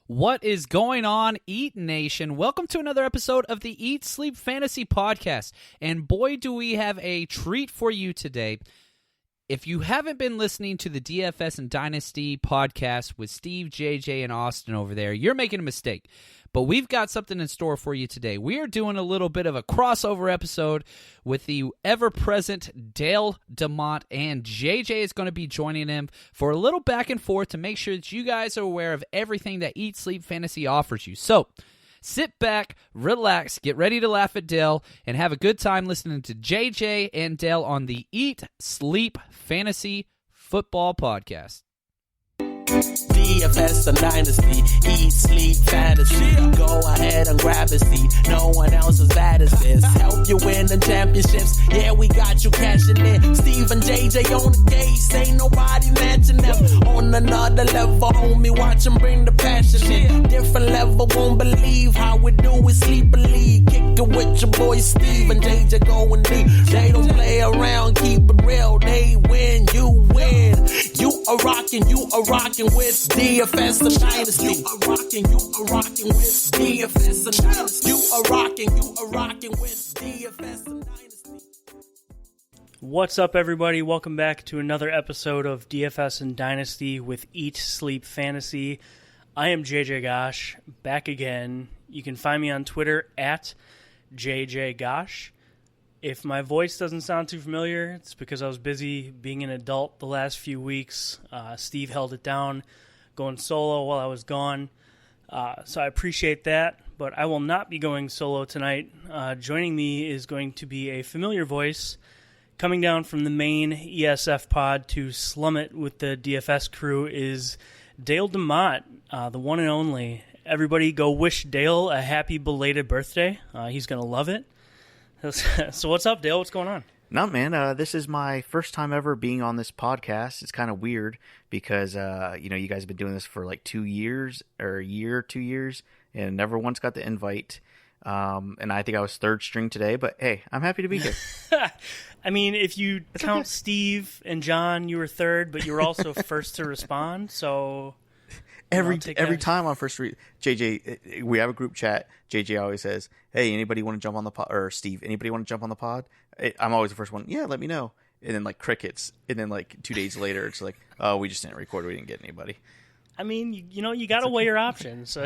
What is going on, Eat Nation? Welcome to another episode of the Eat Sleep Fantasy Podcast. And boy, do we have a treat for you today. If you haven't been listening to the DFS and Dynasty Podcast with Steve, JJ, and Austin over there, you're making a mistake. But we've got something in store for you today. We are doing a little bit of a crossover episode with the ever-present Dale DeMont, and JJ is going to be joining him for a little back and forth to make sure that you guys are aware of everything that Eat Sleep Fantasy offers you. So, sit back, relax, get ready to laugh at Dale, and have a good time listening to JJ and Dale on the Eat Sleep Fantasy Football Podcast. DFS Dynasty, Eat Sleep Fantasy. Go ahead and grab a seat. No one else as bad as this. Help you win the championships. Yeah, we got you cashing in. Steve and JJ on the case. Ain't nobody matching them. On another level, homie, watch them bring the passion in. Different level, won't believe how we do it. Sleep and lead. Kick it with your boy Steve and JJ going deep. They don't play around, keep it real. They win, you win. You are rocking with DFS Dynasty. You are rocking with DFS Dynasty. You are rocking with DFS Dynasty. What's up, everybody? Welcome back to another episode of DFS and Dynasty with Eat Sleep Fantasy. I am JJ Gosh, back again. You can find me on Twitter at JJ Gosh. If my voice doesn't sound too familiar, it's because I was busy being an adult the last few weeks. Steve held it down, going solo while I was gone. So I appreciate that, but I will not be going solo tonight. Joining me is going to be a familiar voice coming down from the main ESF pod to slum it with the DFS crew is Dale DeMont, the one and only. Everybody go wish Dale a happy belated birthday. He's going to love it. So what's up, Dale? What's going on? No, man, this is my first time ever being on this podcast. It's kind of weird because, you guys have been doing this for like 2 years or a year, 2 years, and never once got the invite. And I think I was third string today, but hey, I'm happy to be here. I mean, if you count Steve and John, you were third, but you were also first to respond, so... Every time on first JJ, we have a group chat. JJ always says, "Hey, anybody want to jump on the pod?" Or Steve, anybody want to jump on the pod? I'm always the first one. Yeah, let me know. And then like crickets. And then like 2 days later, it's like, oh, we just didn't record. We didn't get anybody. I mean, you got to weigh your options. So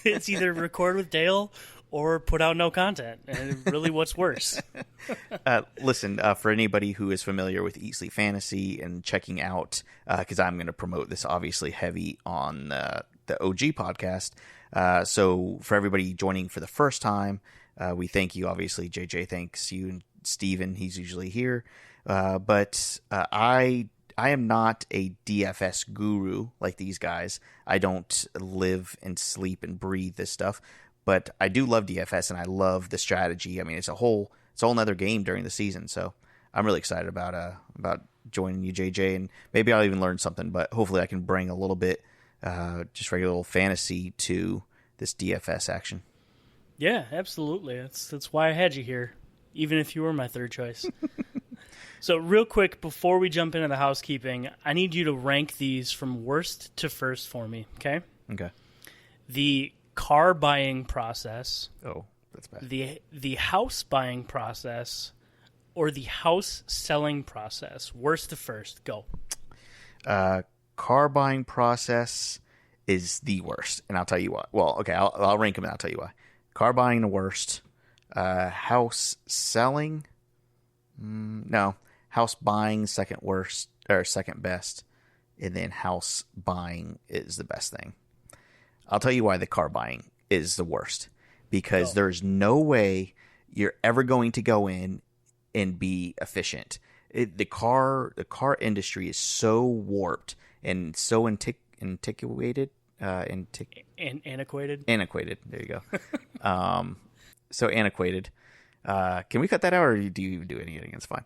it's either record with Dale or put out no content. And really, what's worse? Listen, for anybody who is familiar with Eat Sleep Fantasy and checking out, because I'm going to promote this obviously heavy on the OG podcast. So for everybody joining for the first time, we thank you. Obviously, JJ thanks you, and Steven, he's usually here. But I am not a DFS guru like these guys. I don't live and sleep and breathe this stuff. But I do love DFS, and I love the strategy. I mean, it's a whole another game during the season. So I'm really excited about joining you, JJ, and maybe I'll even learn something. But hopefully, I can bring a little bit, just regular little fantasy to this DFS action. Yeah, absolutely. That's why I had you here, even if you were my third choice. So real quick, before we jump into the housekeeping, I need you to rank these from worst to first for me. Okay. Okay. The car buying process. Oh, that's bad. The house buying process or the house selling process. Worst to first. Go. Car buying process is the worst, and I'll tell you why. Well, okay, I'll rank them and I'll tell you why. Car buying the worst. House selling. No. House buying second worst or second best, and then house buying is the best thing. I'll tell you why the car buying is the worst. Because there's no way you're ever going to go in and be efficient. The car industry is so warped and so antiquated. Antiquated. Antiquated. There you go. So antiquated. Can we cut that out, or do you do anything? It's fine.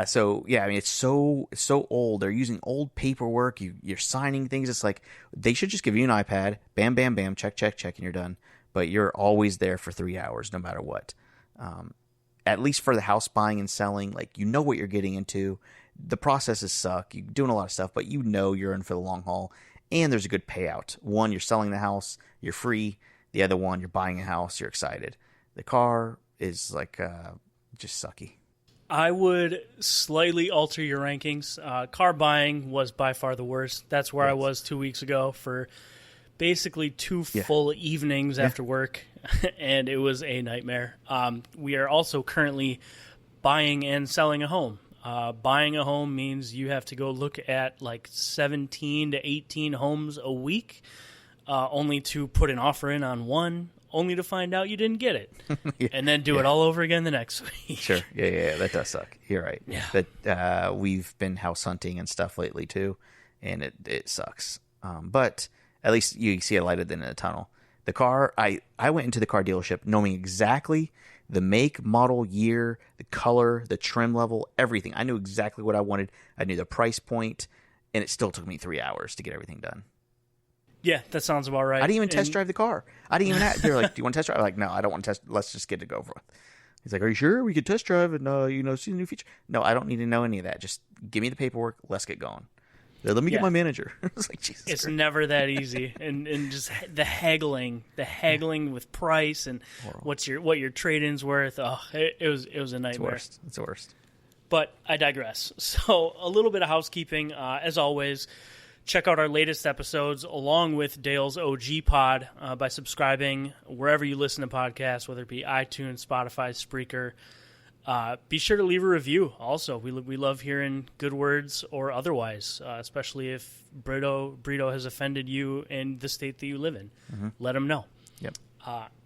So yeah, I mean, it's so old. They're using old paperwork. You're signing things. It's like they should just give you an iPad. Bam, bam, bam. Check, check, check, and you're done. But you're always there for 3 hours, no matter what. At least for the house buying and selling, like you know what you're getting into. The processes suck. You're doing a lot of stuff, but you know you're in for the long haul. and there's a good payout. One, you're selling the house, you're free. The other one, you're buying a house, you're excited. The car is like just sucky. I would slightly alter your rankings. Car buying was by far the worst. That's where I was 2 weeks ago for basically two full evenings after work, and it was a nightmare. We are also currently buying and selling a home. Buying a home means you have to go look at like 17 to 18 homes a week, only to put an offer in on one, only to find out you didn't get it, and then do it all over again the next week. Sure, yeah, that does suck. You're right. Yeah, but we've been house hunting and stuff lately too, and it sucks. But at least you see a light at the end of the tunnel. The car, I went into the car dealership knowing exactly the make, model, year, the color, the trim level, everything. I knew exactly what I wanted. I knew the price point, and it still took me 3 hours to get everything done. Yeah, that sounds about right. I didn't even test drive the car. I didn't even they're like, do you want to test drive? I'm like, no, I don't want to test. Let's just get it over with. He's like, are you sure? We could test drive and, see the new feature. No, I don't need to know any of that. Just give me the paperwork. Let's get going. Let me get my manager. It's like, Jesus It's Christ. never that easy. And just the haggling with price and what your trade-in's worth. Oh, it was a nightmare. It's the worst. But I digress. So a little bit of housekeeping. As always, check out our latest episodes along with Dale's OG pod by subscribing wherever you listen to podcasts, whether it be iTunes, Spotify, Spreaker. Be sure to leave a review. Also, we love hearing good words or otherwise, especially if Brito has offended you in the state that you live in. Mm-hmm. Let him know. Yep.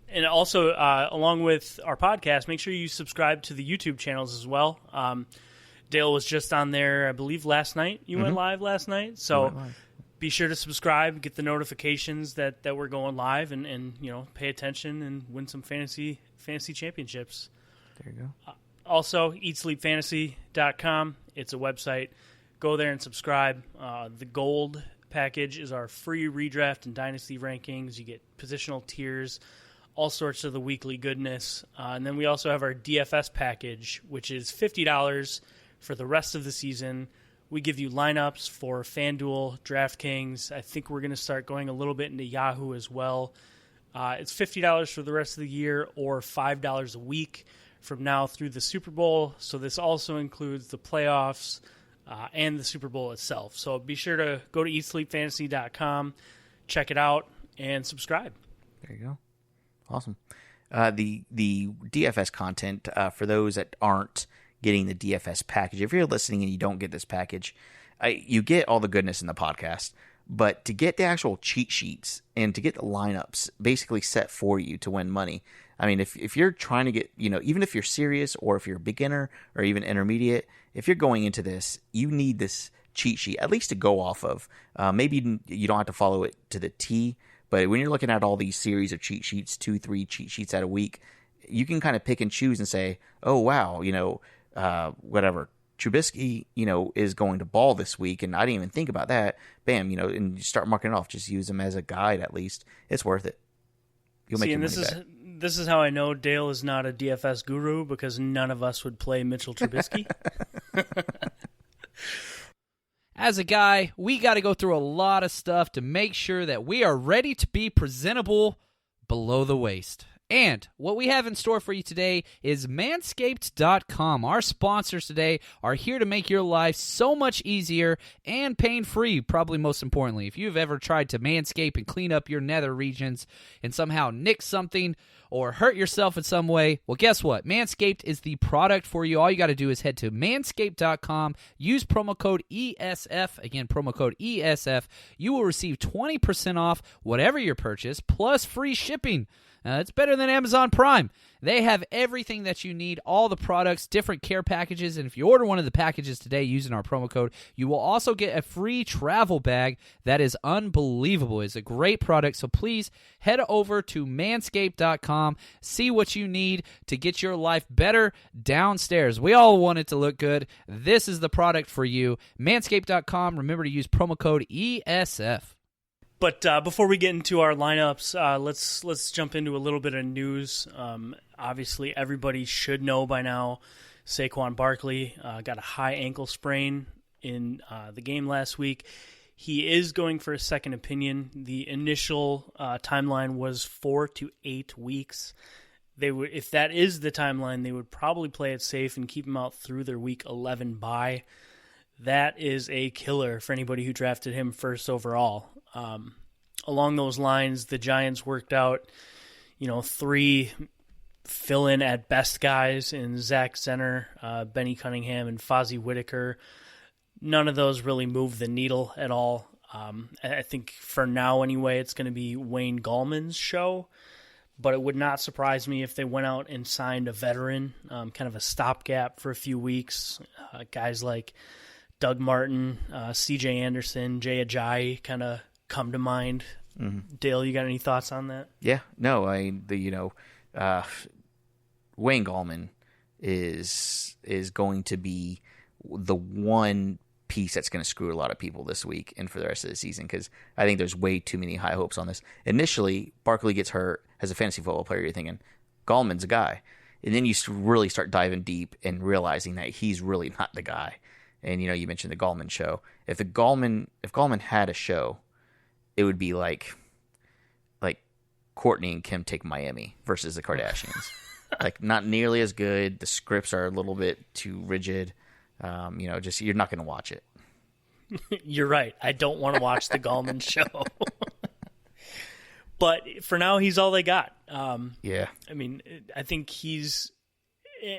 And also, along with our podcast, make sure you subscribe to the YouTube channels as well. Dale was just on there, I believe, last night. You went live last night, so be sure to subscribe, get the notifications that we're going live, and pay attention and win some fantasy championships. There you go. Also, eatsleepfantasy.com. It's a website. Go there and subscribe. The gold package is our free redraft and dynasty rankings. You get positional tiers, all sorts of the weekly goodness. And then we also have our DFS package, which is $50 for the rest of the season. We give you lineups for FanDuel, DraftKings. I think we're going to start going a little bit into Yahoo as well. It's $50 for the rest of the year or $5 a week from now through the Super Bowl. So this also includes the playoffs and the Super Bowl itself. So be sure to go to eatsleepfantasy.com, check it out, and subscribe. There you go. Awesome. The DFS content, for those that aren't getting the DFS package, if you're listening and you don't get this package, you get all the goodness in the podcast, but to get the actual cheat sheets and to get the lineups basically set for you to win money. I mean, if you're trying to get, even if you're serious or if you're a beginner or even intermediate, if you're going into this, you need this cheat sheet at least to go off of. Maybe you don't have to follow it to the T, but when you're looking at all these series of cheat sheets, 2-3 cheat sheets at a week, you can kind of pick and choose and say, oh, wow, whatever. Trubisky, is going to ball this week, and I didn't even think about that. Bam, and you start marking it off. Just use them as a guide at least. It's worth it. You'll make your money back. This is how I know Dale is not a DFS guru, because none of us would play Mitchell Trubisky. As a guy, we got to go through a lot of stuff to make sure that we are ready to be presentable below the waist. And what we have in store for you today is Manscaped.com. Our sponsors today are here to make your life so much easier and pain-free, probably most importantly. If you've ever tried to manscape and clean up your nether regions and somehow nick something or hurt yourself in some way, well, guess what? Manscaped is the product for you. All you got to do is head to Manscaped.com, use promo code ESF. Again, promo code ESF. You will receive 20% off whatever your purchase, plus free shipping. It's better than Amazon Prime. They have everything that you need, all the products, different care packages, and if you order one of the packages today using our promo code, you will also get a free travel bag that is unbelievable. It's a great product, so please head over to Manscaped.com, see what you need to get your life better downstairs. We all want it to look good. This is the product for you. Manscaped.com. Remember to use promo code ESF. But before we get into our lineups, let's jump into a little bit of news. Obviously, everybody should know by now, Saquon Barkley got a high ankle sprain in the game last week. He is going for a second opinion. The initial timeline was 4 to 8 weeks. They would, if that is the timeline, they would probably play it safe and keep him out through their Week 11 bye. That is a killer for anybody who drafted him first overall. Along those lines, the Giants worked out, 3 fill-in at best guys in Zach Zenner, Benny Cunningham, and Fozzie Whitaker. None of those really moved the needle at all. I think for now anyway, it's going to be Wayne Gallman's show, but it would not surprise me if they went out and signed a veteran, kind of a stopgap for a few weeks. Guys like Doug Martin, C.J. Anderson, Jay Ajayi kind of come to mind. Mm-hmm. Dale, you got any thoughts on that? Yeah, no, Wayne Gallman is going to be the one piece that's going to screw a lot of people this week and for the rest of the season, because I think there's way too many high hopes on this. Initially, Barkley gets hurt as a fantasy football player. You're thinking, Gallman's a guy. And then you really start diving deep and realizing that he's really not the guy. And, you mentioned the Gallman show. If Gallman had a show, it would be like Courtney and Kim Take Miami versus the Kardashians. Like, not nearly as good. The scripts are a little bit too rigid. You're not going to watch it. You're right. I don't want to watch the Gallman show. But for now, he's all they got. Yeah. I mean, I think he's...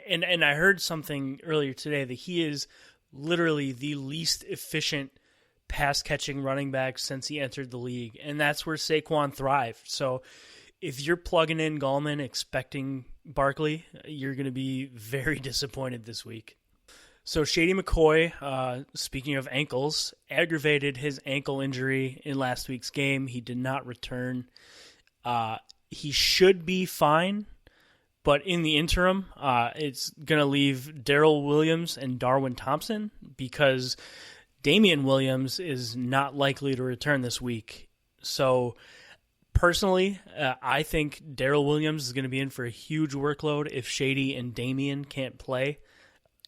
And I heard something earlier today that he is literally the least efficient pass-catching running back since he entered the league. And that's where Saquon thrived. So if you're plugging in Gallman expecting Barkley, you're going to be very disappointed this week. So Shady McCoy, speaking of ankles, aggravated his ankle injury in last week's game. He did not return. He should be fine, but in the interim, it's going to leave Darrell Williams and Darwin Thompson because Damian Williams is not likely to return this week. So personally, I think Darrell Williams is going to be in for a huge workload if Shady and Damian can't play.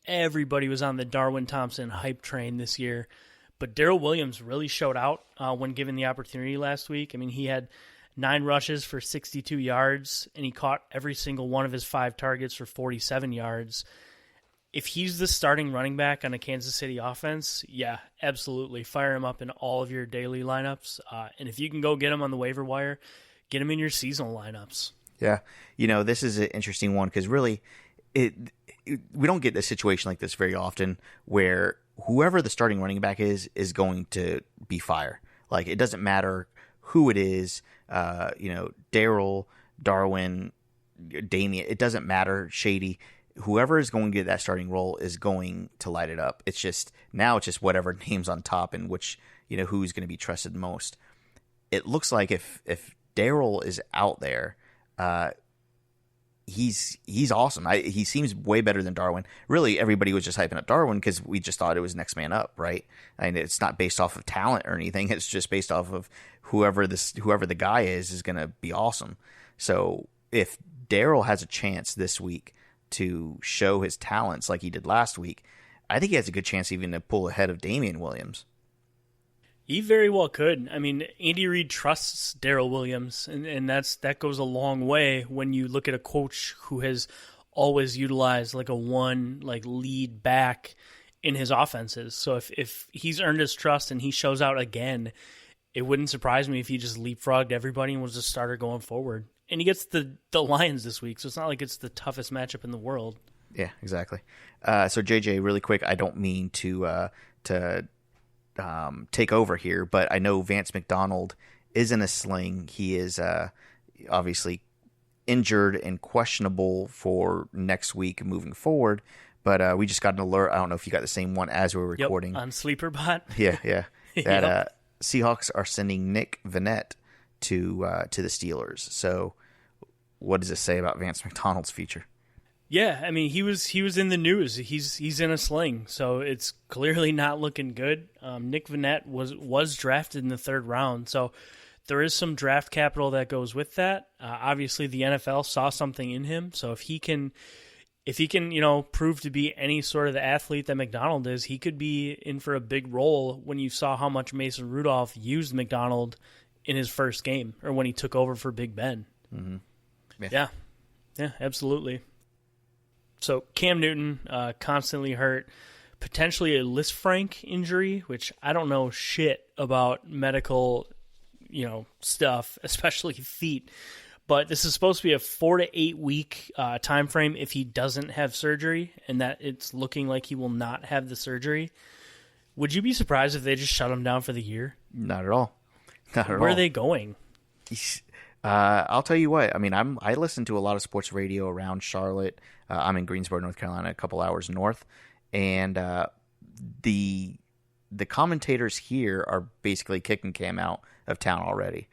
Everybody was on the Darwin Thompson hype train this year, but Darrell Williams really showed out when given the opportunity last week. I mean, he had 9 rushes for 62 yards, and he caught every single one of his 5 targets for 47 yards. If he's the starting running back on a Kansas City offense, yeah, absolutely. Fire him up in all of your daily lineups. And if you can go get him on the waiver wire, get him in your seasonal lineups. Yeah. This is an interesting one because really we don't get a situation like this very often where whoever the starting running back is going to be fire. Like, it doesn't matter who it is, Darrell, Darwin, Damian, it doesn't matter, Shady. Whoever is going to get that starting role is going to light it up. It's just whatever name's on top and which, who's going to be trusted most. It looks like if Darrell is out there, he's awesome. He seems way better than Darwin. Really, everybody was just hyping up Darwin because we just thought it was next man up, right? And it's not based off of talent or anything. It's just based off of whoever the guy is going to be awesome. So if Darrell has a chance this week to show his talents like he did last week, I think he has a good chance even to pull ahead of Damian Williams. He very well could. I mean, Andy Reid trusts Darrell Williams, and that goes a long way when you look at a coach who has always utilized like a lead back in his offenses. So if he's earned his trust and he shows out again, it wouldn't surprise me if he just leapfrogged everybody and was a starter going forward. And he gets the Lions this week, so it's not like it's the toughest matchup in the world. Yeah, exactly. So JJ, really quick, I don't mean to take over here, but I know Vance McDonald is in a sling. He is obviously injured and questionable for next week moving forward. But we just got an alert. I don't know if you got the same one as we were recording. On SleeperBot. Yeah. That Seahawks are sending Nick Vannett to the Steelers. So what does this say about Vance McDonald's future? Yeah, I mean, he was in the news. He's in a sling, so it's clearly not looking good. Nick Vannett was drafted in the 3rd round, so there is some draft capital that goes with that. Obviously, the NFL saw something in him, so if he can if he can, prove to be any sort of the athlete that McDonald is, he could be in for a big role when you saw how much Mason Rudolph used McDonald in his first game or when he took over for Big Ben. Mm-hmm. Yeah, absolutely. So Cam Newton, constantly hurt, potentially a Lisfranc injury, which I don't know shit about medical, stuff, especially feet. But this is supposed to be a 4 to 8 week time frame if he doesn't have surgery, and that it's looking like he will not have the surgery. Would you be surprised if they just shut him down for the year? Not at all. Where are they going? I'll tell you what. I mean, I listen to a lot of sports radio around Charlotte. I'm in Greensboro, North Carolina, a couple hours north, and the commentators here are basically kicking Cam out of town already,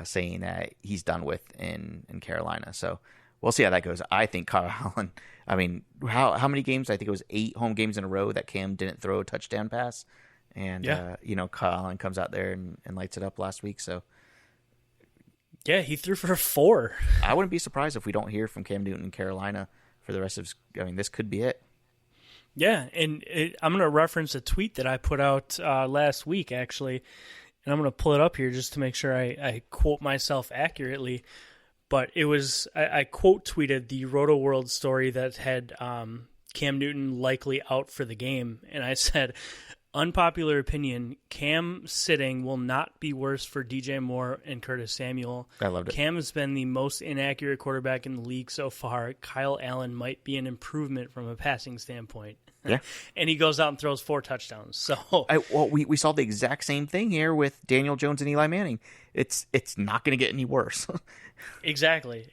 saying that he's done with in Carolina. So we'll see how that goes. I think Kyle Allen. I mean, how many games? I think it was 8 home games in a row that Cam didn't throw a touchdown pass, and Kyle Allen comes out there and lights it up last week. So. Yeah, he threw for 4. I wouldn't be surprised if we don't hear from Cam Newton in Carolina for the rest of his... I mean, this could be it. Yeah, and I'm going to reference a tweet that I put out last week, actually, and I'm going to pull it up here just to make sure I quote myself accurately. But it was... I quote tweeted the Roto World story that had Cam Newton likely out for the game, and I said... Unpopular opinion, Cam sitting will not be worse for DJ Moore and Curtis Samuel. I loved it. Cam has been the most inaccurate quarterback in the league so far. Kyle Allen might be an improvement from a passing standpoint. Yeah. And he goes out and throws 4 touchdowns. So we saw the exact same thing here with Daniel Jones and Eli Manning. It's not going to get any worse. Exactly.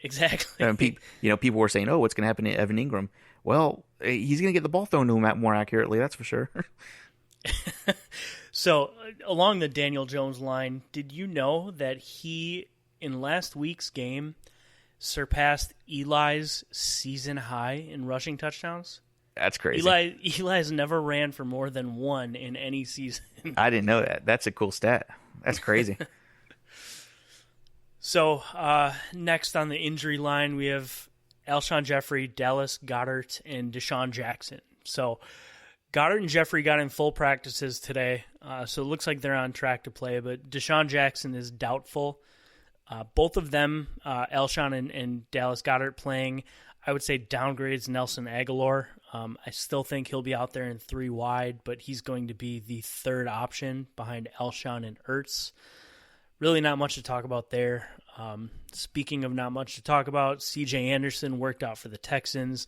And people were saying, "Oh, what's going to happen to Evan Ingram?" Well, he's going to get the ball thrown to him more accurately. That's for sure. So, along the Daniel Jones line, did you know that he, in last week's game, surpassed Eli's season high in rushing touchdowns? That's crazy. Eli has never ran for more than 1 in any season. I didn't know that. That's a cool stat. That's crazy. So, next on the injury line, we have Alshon Jeffrey, Dallas Goedert, and Deshaun Jackson. So, Goddard and Jeffrey got in full practices today, so it looks like they're on track to play, but Deshaun Jackson is doubtful. Both of them, Alshon and Dallas Goedert, playing, I would say, downgrades Nelson Aguilar. I still think he'll be out there in 3 wide, but he's going to be the third option behind Alshon and Ertz. Really not much to talk about there. Speaking of not much to talk about, C.J. Anderson worked out for the Texans.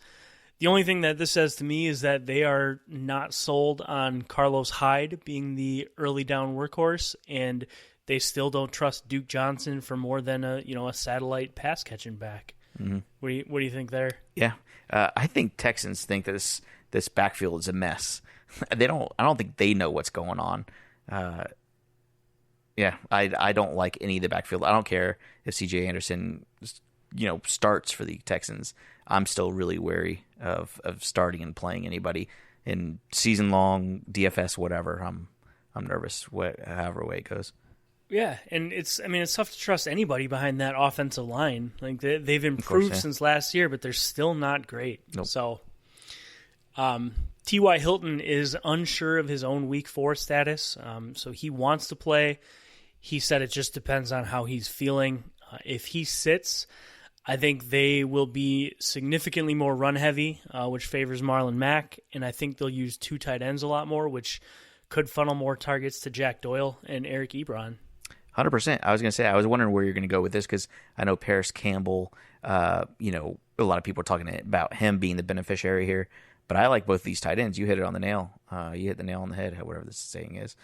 The only thing that this says to me is that they are not sold on Carlos Hyde being the early down workhorse, and they still don't trust Duke Johnson for more than a satellite pass catching back. Mm-hmm. What do you think there? Yeah, I think Texans think that this backfield is a mess. I don't think they know what's going on. I don't like any of the backfield. I don't care if C.J. Anderson starts for the Texans. I'm still really wary of starting and playing anybody in season long DFS whatever. I'm nervous however way it goes. Yeah, and it's tough to trust anybody behind that offensive line. Like they've improved since last year, but they're still not great. Nope. So, T.Y. Hilton is unsure of his own Week 4 status. So he wants to play. He said it just depends on how he's feeling. If he sits, I think they will be significantly more run-heavy, which favors Marlon Mack, and I think they'll use 2 tight ends a lot more, which could funnel more targets to Jack Doyle and Eric Ebron. 100%. I was going to say, I was wondering where you're going to go with this because I know Paris Campbell, a lot of people are talking about him being the beneficiary here, but I like both these tight ends. You hit it on the nail. You hit the nail on the head, whatever this saying is.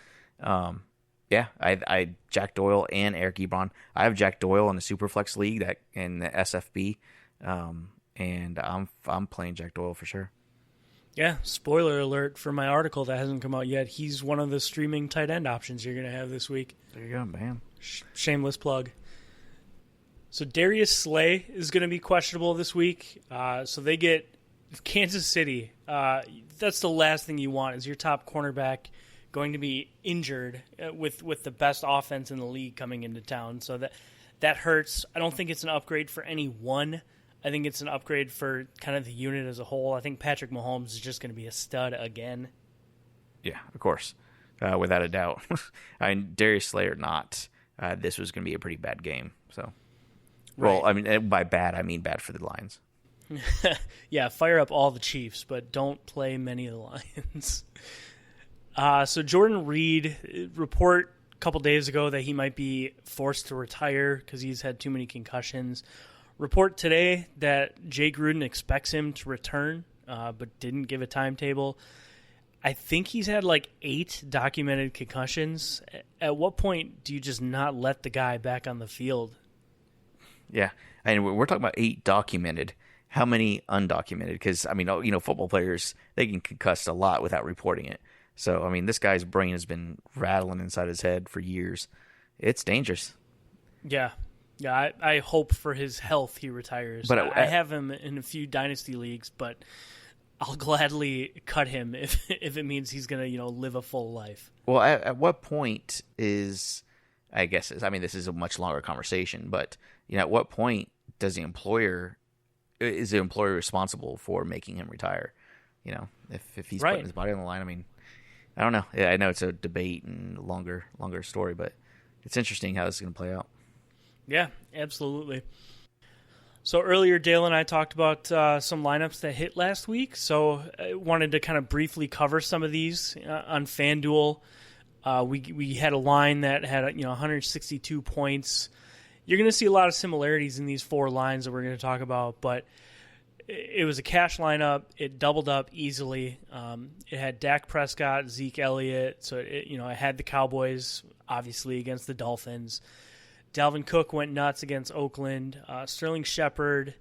Yeah, I Jack Doyle and Eric Ebron. I have Jack Doyle in the Superflex League in the SFB, and I'm playing Jack Doyle for sure. Yeah, spoiler alert for my article that hasn't come out yet. He's one of the streaming tight end options you're going to have this week. There you go, man. Shameless plug. So Darius Slay is going to be questionable this week. So they get Kansas City. That's the last thing you want is your top cornerback going to be injured with the best offense in the league coming into town. So that hurts. I don't think it's an upgrade for anyone. I think it's an upgrade for kind of the unit as a whole. I think Patrick Mahomes is just going to be a stud again. Yeah, of course. Without a doubt. I mean, Darius Slay or not, this was going to be a pretty bad game. So, Right. Well, I mean, by bad, I mean bad for the Lions. Yeah, fire up all the Chiefs, but don't play many of the Lions. So Jordan Reed, report a couple days ago that he might be forced to retire because he's had too many concussions. Report today that Jay Gruden expects him to return, but didn't give a timetable. I think he's had like 8 documented concussions. At what point do you just not let the guy back on the field? Yeah, and we're talking about 8 documented. How many undocumented? Because, I mean, football players, they can concuss a lot without reporting it. So, I mean, this guy's brain has been rattling inside his head for years. It's dangerous. Yeah. Yeah, I hope for his health he retires. But I have him in a few dynasty leagues, but I'll gladly cut him if it means he's going to, live a full life. Well, at what point is, I guess, this is a much longer conversation, but, at what point is the employer responsible for making him retire? If he's putting his body on the line, I mean, I don't know. Yeah, I know it's a debate and longer story, but it's interesting how this is going to play out. Yeah, absolutely. So earlier, Dale and I talked about some lineups that hit last week. So I wanted to kind of briefly cover some of these on FanDuel. We had a line that had 162 points. You're going to see a lot of similarities in these 4 lines that we're going to talk about, but it was a cash lineup. It doubled up easily. It had Dak Prescott, Zeke Elliott. So it had the Cowboys obviously against the Dolphins. Dalvin Cook went nuts against Oakland. Sterling Shepard,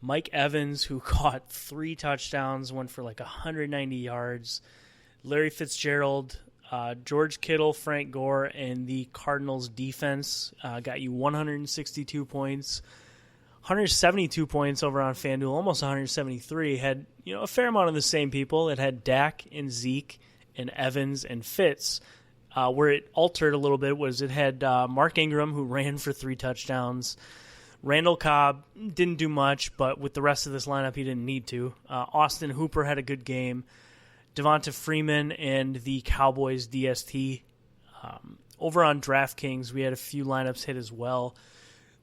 Mike Evans, who caught 3 touchdowns, went for like 190 yards. Larry Fitzgerald, George Kittle, Frank Gore, and the Cardinals defense got you 162 points. 172 points over on FanDuel, almost 173. Had a fair amount of the same people. It had Dak and Zeke and Evans and Fitz. Where it altered a little bit was it had Mark Ingram, who ran for 3 touchdowns. Randall Cobb didn't do much, but with the rest of this lineup, he didn't need to. Austin Hooper had a good game. Devonta Freeman and the Cowboys DST. Over on DraftKings, we had a few lineups hit as well.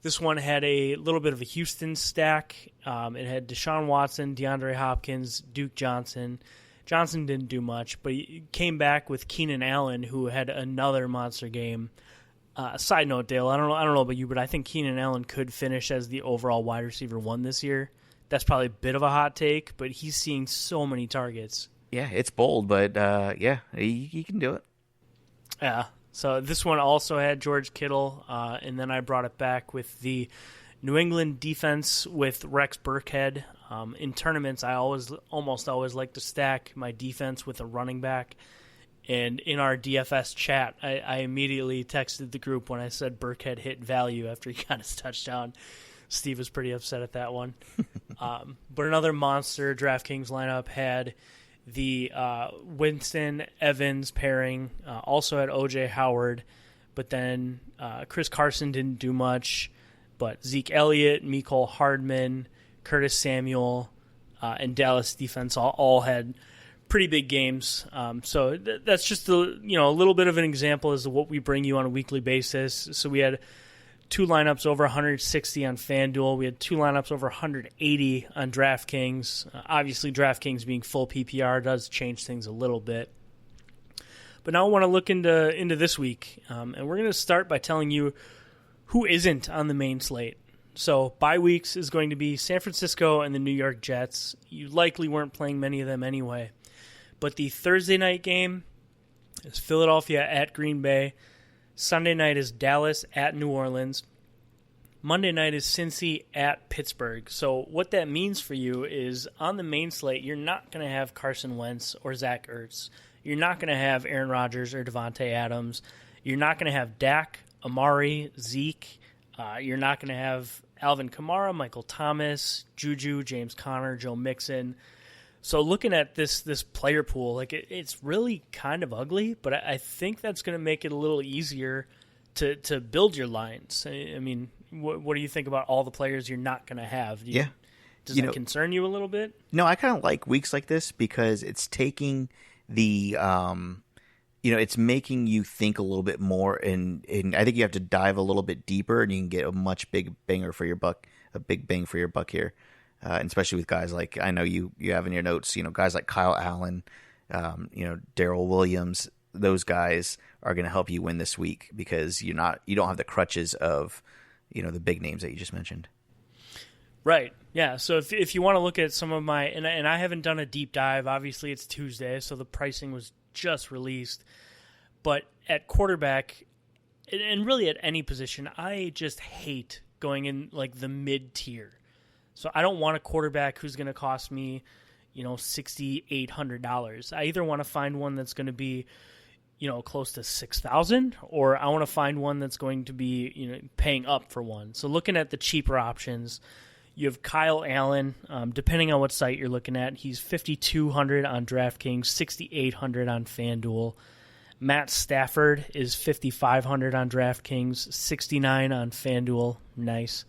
This one had a little bit of a Houston stack. It had Deshaun Watson, DeAndre Hopkins, Duke Johnson. Johnson didn't do much, but he came back with Keenan Allen, who had another monster game. Side note, Dale, I don't know about you, but I think Keenan Allen could finish as the overall wide receiver 1 this year. That's probably a bit of a hot take, but he's seeing so many targets. Yeah, it's bold, but he can do it. Yeah. So this one also had George Kittle, and then I brought it back with the New England defense with Rex Burkhead. In tournaments, I almost always like to stack my defense with a running back. And in our DFS chat, I immediately texted the group when I said Burkhead hit value after he got his touchdown. Steve was pretty upset at that one. But another monster DraftKings lineup had the Winston Evans pairing, also had O.J. Howard, but then Chris Carson didn't do much. But Zeke Elliott, Mecole Hardman, Curtis Samuel, and Dallas defense all had pretty big games. So that's just a little bit of an example as to what we bring you on a weekly basis. So we had 2 lineups over 160 on FanDuel. We had 2 lineups over 180 on DraftKings. Obviously, DraftKings being full PPR does change things a little bit. But now I want to look into this week, and we're going to start by telling you who isn't on the main slate. So bye weeks is going to be San Francisco and the New York Jets. You likely weren't playing many of them anyway. But the Thursday night game is Philadelphia at Green Bay. Sunday night is Dallas at New Orleans. Monday night is Cincy at Pittsburgh. So what that means for you is on the main slate, you're not going to have Carson Wentz or Zach Ertz. You're not going to have Aaron Rodgers or Devontae Adams. You're not going to have Dak, Amari, Zeke. You're not going to have Alvin Kamara, Michael Thomas, Juju, James Conner, Joe Mixon. So looking at this player pool, it's really kind of ugly, but I think that's going to make it a little easier to build your lines. I mean, what do you think about all the players you're not going to have? Does that concern you a little bit? No, I kind of like weeks like this because it's taking the it's making you think a little bit more, and I think you have to dive a little bit deeper, and you can get a much big bang for your buck here, and especially with guys like, I know you have in your notes, guys like Kyle Allen, Darrell Williams. Those guys are going to help you win this week because you don't have the crutches of the big names that you just mentioned. Right. Yeah. So if you want to look at some of my, and I haven't done a deep dive, obviously it's Tuesday, so the pricing was just released. But at quarterback, and really at any position, I just hate going in like the mid tier. So I don't want a quarterback who's going to cost me, $6,800. I either want to find one that's going to be, close to $6,000, or I want to find one that's going to be, paying up for one. So looking at the cheaper options, you have Kyle Allen. Depending on what site you're looking at, he's $5,200 on DraftKings, $6,800 on FanDuel. Matt Stafford is $5,500 on DraftKings, $69 on FanDuel. Nice.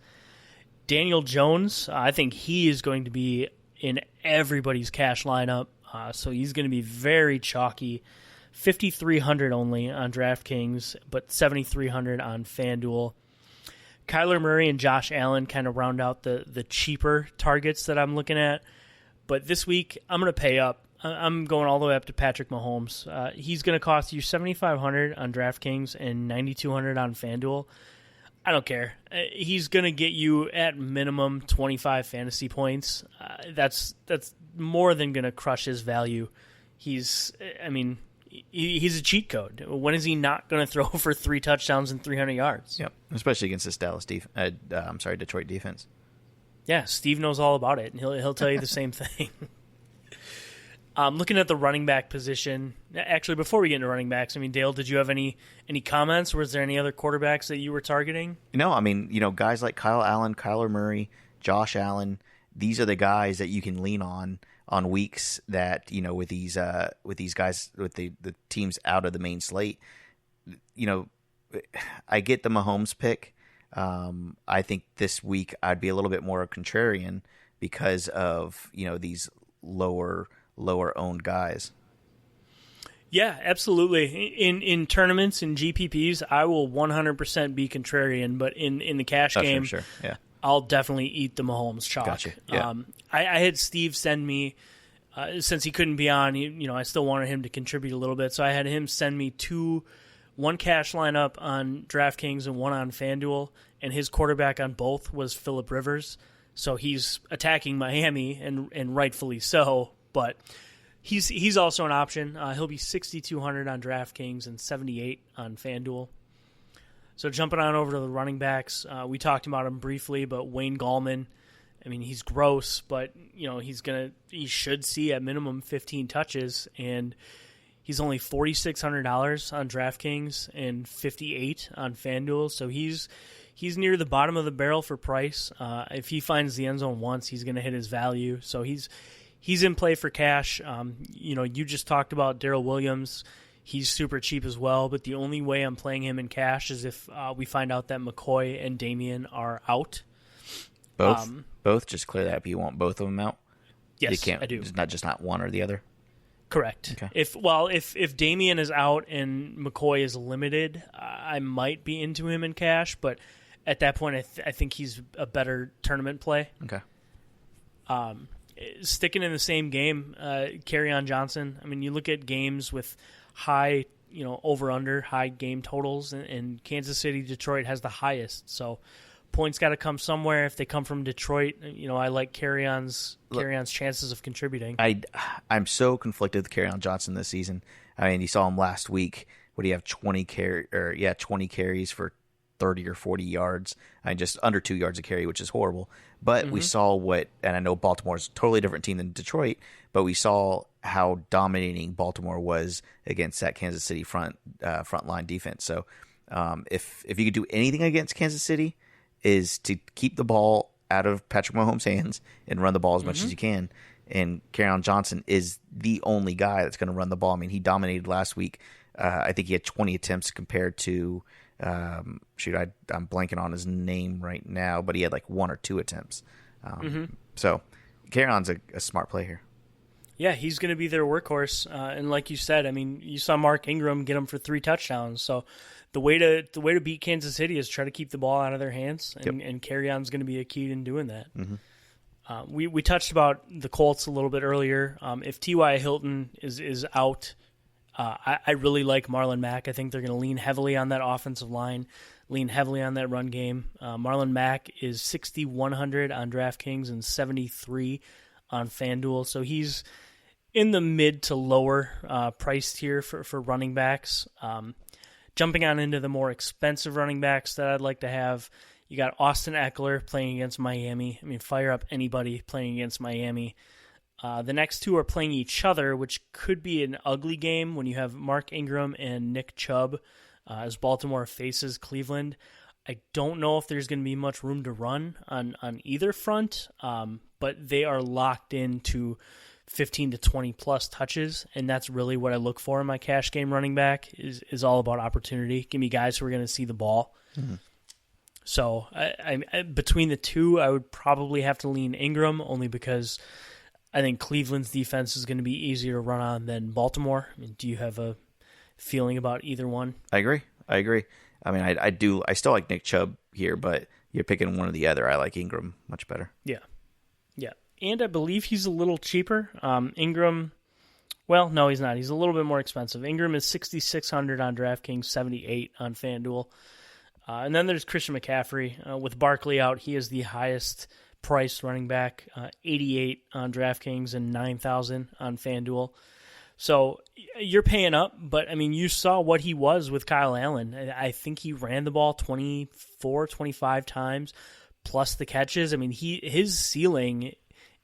Daniel Jones, I think he is going to be in everybody's cash lineup, so he's going to be very chalky. $5,300 only on DraftKings, but $7,300 on FanDuel. Kyler Murray and Josh Allen kind of round out the cheaper targets that I'm looking at. But this week, I'm going to pay up. I'm going all the way up to Patrick Mahomes. He's going to cost you $7,500 on DraftKings and $9,200 on FanDuel. I don't care. He's going to get you at minimum 25 fantasy points. That's more than going to crush his value. He's a cheat code. When is he not going to throw for 3 touchdowns and 300 yards? Yep, especially against this Detroit defense. Yeah, Steve knows all about it, and he'll tell you the same thing. Looking at the running back position, actually, before we get into running backs, Dale, did you have any comments? Was there any other quarterbacks that you were targeting? No, guys like Kyle Allen, Kyler Murray, Josh Allen, these are the guys that you can lean on weeks that, with these guys, with the teams out of the main slate. I get the Mahomes pick. I think this week I'd be a little bit more contrarian because of, these lower owned guys. Yeah, absolutely. In tournaments and GPPs, I will 100% be contrarian, but in the cash game, sure. Yeah. I'll definitely eat the Mahomes chalk. Gotcha. Yeah. I had Steve send me, since he couldn't be on, I still wanted him to contribute a little bit, so I had him send me one cash lineup on DraftKings and one on FanDuel, and his quarterback on both was Phillip Rivers. So he's attacking Miami, and rightfully so, but he's also an option. He'll be $6,200 on DraftKings and $78 on FanDuel. So jumping on over to the running backs, we talked about him briefly, but Wayne Gallman, he's gross, but he should see at minimum 15 touches, and he's only $4,600 on DraftKings and $58 on FanDuel. So he's near the bottom of the barrel for price. If he finds the end zone once, he's going to hit his value. So he's in play for cash. You just talked about Darrell Williams. He's super cheap as well, but the only way I'm playing him in cash is if we find out that McCoy and Damian are out. Both? Just clear that up. You want both of them out? Yes, I do. It's not one or the other? Correct. Okay. If Damian is out and McCoy is limited, I might be into him in cash, but at that point, I think he's a better tournament play. Okay. Sticking in the same game, Kerryon Johnson. You look at games with high, over-under, high game totals, and Kansas City, Detroit has the highest. So points got to come somewhere. If they come from Detroit, I like Kerryon's chances of contributing. I'm so conflicted with Kerryon Johnson this season. You saw him last week. Would he have 20 carries for 30 or 40 yards? Just under 2 yards a carry, which is horrible. But we saw and I know Baltimore's a totally different team than Detroit, but we saw how dominating Baltimore was against that Kansas City front line defense. So if you could do anything against Kansas City, is to keep the ball out of Patrick Mahomes' hands and run the ball as much as you can. And Kerryon Johnson is the only guy that's going to run the ball. He dominated last week. I think he had 20 attempts compared to I'm blanking on his name right now, but he had like 1 or 2 attempts So Carrion's a smart play here. Yeah, he's going to be their workhorse, and like you said, I mean, you saw Mark Ingram get him for 3 touchdowns. So the way to beat Kansas City is try to keep the ball out of their hands, and Carrion's going to be a key in doing that. We touched about the Colts a little bit earlier. If T.Y. Hilton is out, I really like Marlon Mack. I think they're going to lean heavily on that offensive line, lean heavily on that run game. Marlon Mack is 6,100 on DraftKings and 73 on FanDuel, so he's in the mid to lower price tier for running backs. Jumping on into the more expensive running backs that I'd like to have, you got Austin Eckler playing against Miami. I mean, fire up anybody playing against Miami. The next two are playing each other, which could be an ugly game when you have Mark Ingram and Nick Chubb as Baltimore faces Cleveland. I don't know if there's going to be much room to run on either front, but they are locked into 15 to 20 plus touches, and that's really what I look for in my cash game running back is all about opportunity. Give me guys who are going to see the ball. So I between the two, I would probably have to lean Ingram only because I think Cleveland's defense is going to be easier to run on than Baltimore. I mean, do you have a feeling about either one? I agree. I mean, I do. I still like Nick Chubb here, but you're picking one or the other. I like Ingram much better. Yeah. And I believe he's a little cheaper. Ingram, well, no, he's not. He's a little bit more expensive. Ingram is 6,600 on DraftKings, 78 on FanDuel. And then there's Christian McCaffrey. With Barkley out, he is the highest priced running back, 88 on DraftKings and 9,000 on FanDuel. So you're paying up, but, I mean, you saw what he was with Kyle Allen. I think he ran the ball 24, 25 times, plus the catches. I mean, his ceiling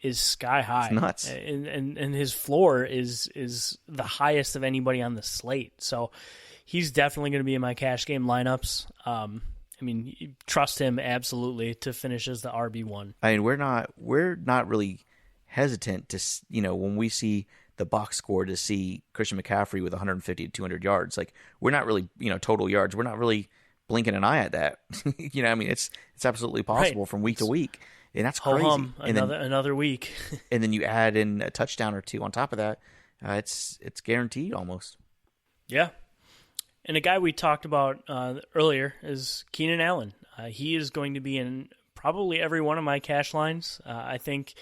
is sky high. It's nuts. And his floor is the highest of anybody on the slate. So he's definitely going to be in my cash game lineups. I mean, trust him absolutely to finish as the RB1. I mean, we're not really hesitant to, when we see the box score to see Christian McCaffrey with 150 to 200 yards. Like, we're not really, total yards. We're not really blinking an eye at that. I mean, it's absolutely possible from week to week. And that's crazy. Another week. And then you add in a touchdown or two on top of that. It's guaranteed almost. Yeah. And a guy we talked about earlier is Keenan Allen. He is going to be in probably every one of my cash lines. I think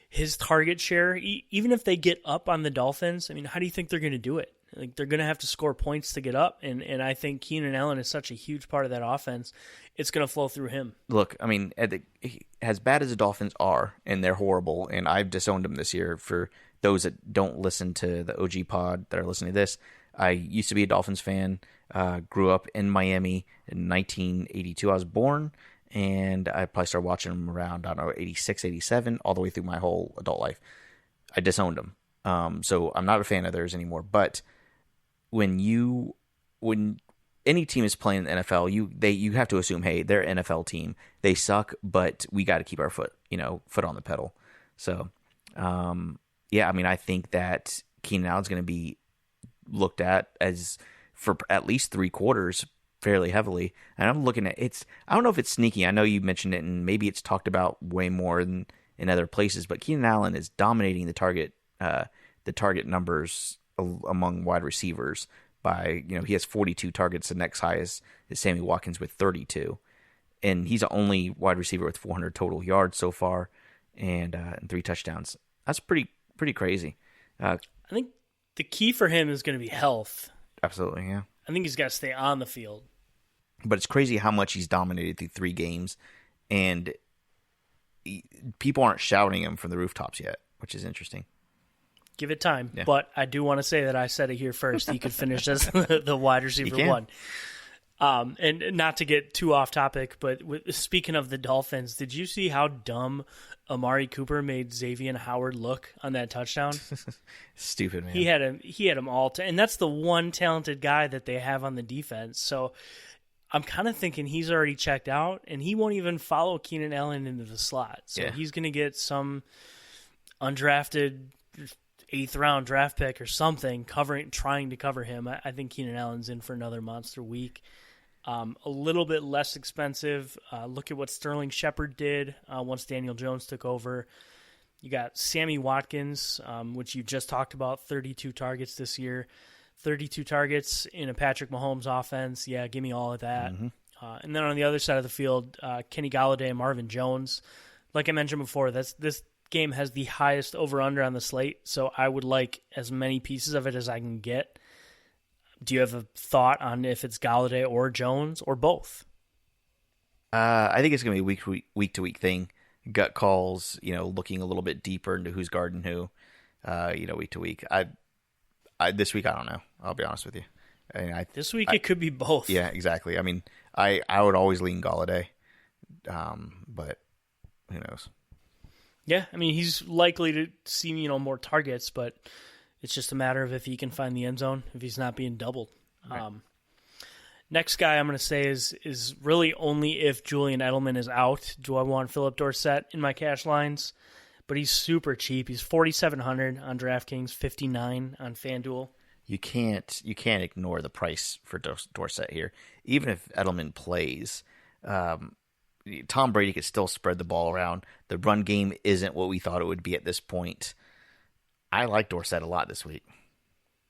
his target share, even if they get up on the Dolphins, I mean, how do you think they're going to do it? Like, they're going to have to score points to get up, and I think Keenan Allen is such a huge part of that offense. It's going to flow through him. Look, I mean, as bad as the Dolphins are, and they're horrible, and I've disowned them this year. For those that don't listen to the OG pod that are listening to this, I used to be a Dolphins fan, grew up in Miami in 1982. I was born, and I probably started watching them around, 86, 87, all the way through my whole adult life. I disowned them. So I'm not a fan of theirs anymore, but when any team is playing in the NFL, you have to assume, hey, they're an NFL team. They suck, but we got to keep our foot on the pedal. So, I mean, I think that Keenan Allen's going to be looked at as for at least 3 quarters fairly heavily. And I'm looking at I don't know if it's sneaky. I know you mentioned it, and maybe it's talked about way more than in other places, but Keenan Allen is dominating the target numbers among wide receivers by, he has 42 targets. The next highest is Sammy Watkins with 32. And he's the only wide receiver with 400 total yards so far and 3 touchdowns. That's pretty crazy. I think the key for him is going to be health. Absolutely, yeah. I think he's got to stay on the field. But it's crazy how much he's dominated through 3 games, and people aren't shouting him from the rooftops yet, which is interesting. Give it time. Yeah. But I do want to say that I said it here first. He could finish as the wide receiver 1. And not to get too off topic, but speaking of the Dolphins, did you see how dumb Amari Cooper made Xavier Howard look on that touchdown? Stupid, man. He had him all, and that's the one talented guy that they have on the defense. So I'm kind of thinking he's already checked out, and he won't even follow Keenan Allen into the slot. So he's going to get some undrafted 8th round draft pick or something trying to cover him. I think Keenan Allen's in for another monster week. A little bit less expensive. Look at what Sterling Shepard did once Daniel Jones took over. You got Sammy Watkins, which you just talked about, 32 targets this year. 32 targets in a Patrick Mahomes offense. Yeah, give me all of that. Mm-hmm. And then on the other side of the field, Kenny Golladay and Marvin Jones. Like I mentioned before, this game has the highest over-under on the slate, so I would like as many pieces of it as I can get. Do you have a thought on if it's Golladay or Jones or both? I think it's going to be a week-to-week thing. Gut calls, looking a little bit deeper into who's guarding who, week to week. This week, I don't know. I'll be honest with you. This week, it could be both. Yeah, exactly. I mean, I would always lean Golladay, but who knows? Yeah, I mean, he's likely to see, more targets, but it's just a matter of if he can find the end zone, if he's not being doubled. Right. Next guy I'm going to say is really only if Julian Edelman is out. Do I want Philip Dorsett in my cash lines? But he's super cheap. He's $4,700 on DraftKings, $59 on FanDuel. You can't ignore the price for Dorsett here. Even if Edelman plays, Tom Brady could still spread the ball around. The run game isn't what we thought it would be at this point. I like Dorsett a lot this week.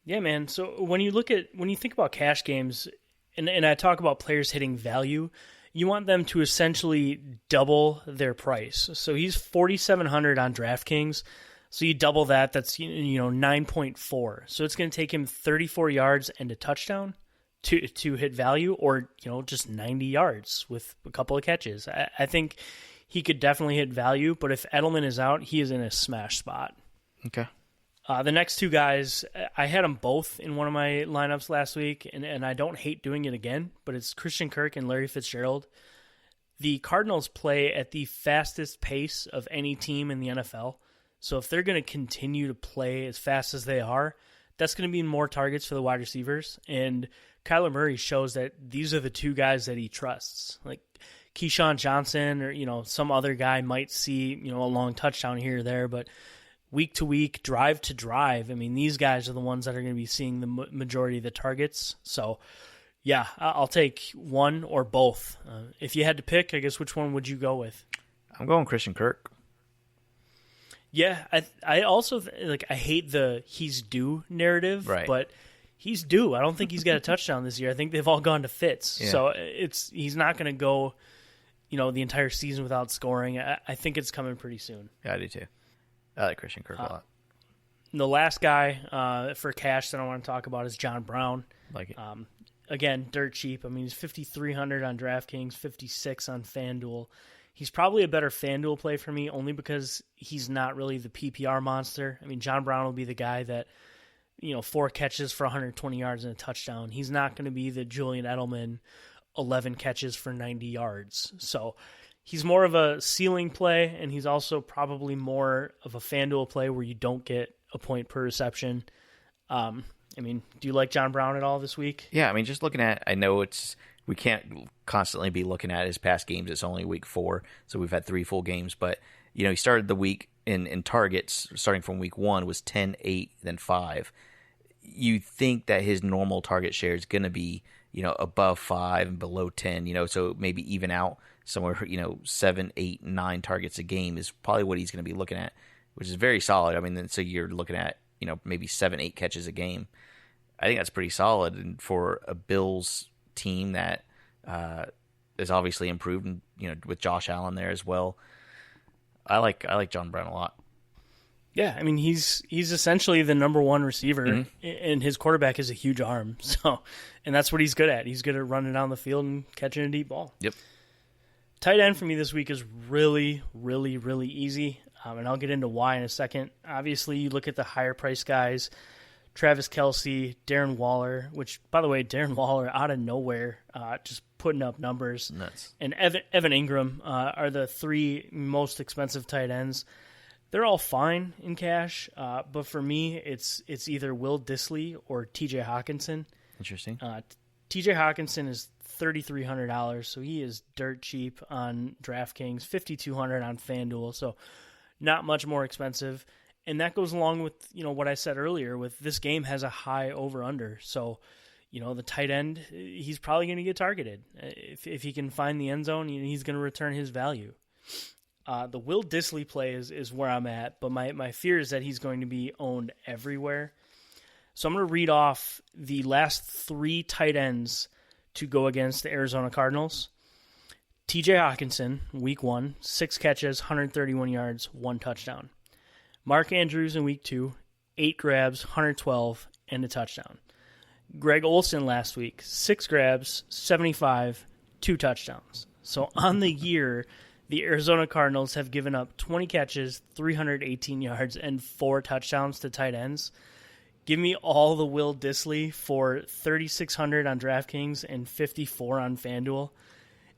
Yeah, man. So when you think about cash games, and I talk about players hitting value, you want them to essentially double their price. So he's $4,700 on DraftKings. So you double that, that's 9.4. So it's going to take him 34 yards and a touchdown to hit value, or just 90 yards with a couple of catches. I think he could definitely hit value, but if Edelman is out, he is in a smash spot. Okay. The next two guys, I had them both in one of my lineups last week, and I don't hate doing it again, but it's Christian Kirk and Larry Fitzgerald. The Cardinals play at the fastest pace of any team in the NFL, so if they're going to continue to play as fast as they are, that's going to mean more targets for the wide receivers, and Kyler Murray shows that these are the two guys that he trusts. Like Keyshawn Johnson or some other guy might see a long touchdown here or there, but week to week, drive to drive, I mean, these guys are the ones that are going to be seeing the majority of the targets. So, yeah, I'll take one or both. If you had to pick, I guess which one would you go with? I'm going Christian Kirk. Yeah, I also I hate the he's due narrative, right. But he's due. I don't think he's got a touchdown this year. I think they've all gone to Fitz. Yeah. So he's not going to go, the entire season without scoring. I think it's coming pretty soon. Yeah, I do too. I like Christian Kirk a lot. The last guy for cash that I want to talk about is John Brown. Like it. Again, dirt cheap. I mean, he's $5,300 on DraftKings, $56 on FanDuel. He's probably a better FanDuel play for me only because he's not really the PPR monster. I mean, John Brown will be the guy that, 4 catches for 120 yards and a touchdown. He's not going to be the Julian Edelman 11 catches for 90 yards. So he's more of a ceiling play, and he's also probably more of a FanDuel play where you don't get a point per reception. I mean, do you like John Brown at all this week? Yeah, I mean, just looking at, I know we can't constantly be looking at his past games. It's only week 4, so we've had 3 full games. But, he started the week in targets, starting from week 1, was 10, 8, then 5. You think that his normal target share is going to be, above 5 and below 10, so maybe even out somewhere, 7, 8, 9 targets a game is probably what he's going to be looking at, which is very solid. I mean, so you're looking at, maybe 7, 8 catches a game. I think that's pretty solid. And for a Bills team that is obviously improved, and, with Josh Allen there as well, I like John Brown a lot. Yeah, I mean, he's essentially the number one receiver, and his quarterback is a huge arm. So, and that's what he's good at. He's good at running down the field and catching a deep ball. Yep. Tight end for me this week is really, really, really easy, and I'll get into why in a second. Obviously, you look at the higher price guys, Travis Kelce, Darren Waller, which, by the way, Darren Waller out of nowhere, just putting up numbers. Nuts. And Evan Ingram are the 3 most expensive tight ends. They're all fine in cash, but for me, it's either Will Dissly or T.J. Hawkinson. Interesting. T.J. Hawkinson is $3,300, so he is dirt cheap on DraftKings, $5,200 on FanDuel, so not much more expensive. And that goes along with what I said earlier. With this game has a high over/under, so the tight end, he's probably going to get targeted. If he can find the end zone, he's going to return his value. The Will Dissly play is where I'm at, but my fear is that he's going to be owned everywhere. So I'm going to read off the last 3 tight ends to go against the Arizona Cardinals. TJ Hawkinson, week 1, 6 catches, 131 yards, 1 touchdown. Mark Andrews in week 2, 8 grabs, 112, and a touchdown. Greg Olsen last week, 6 grabs, 75, 2 touchdowns. So on the year, the Arizona Cardinals have given up 20 catches, 318 yards, and 4 touchdowns to tight ends. Give me all the Will Dissly for 3,600 on DraftKings and 54 on FanDuel.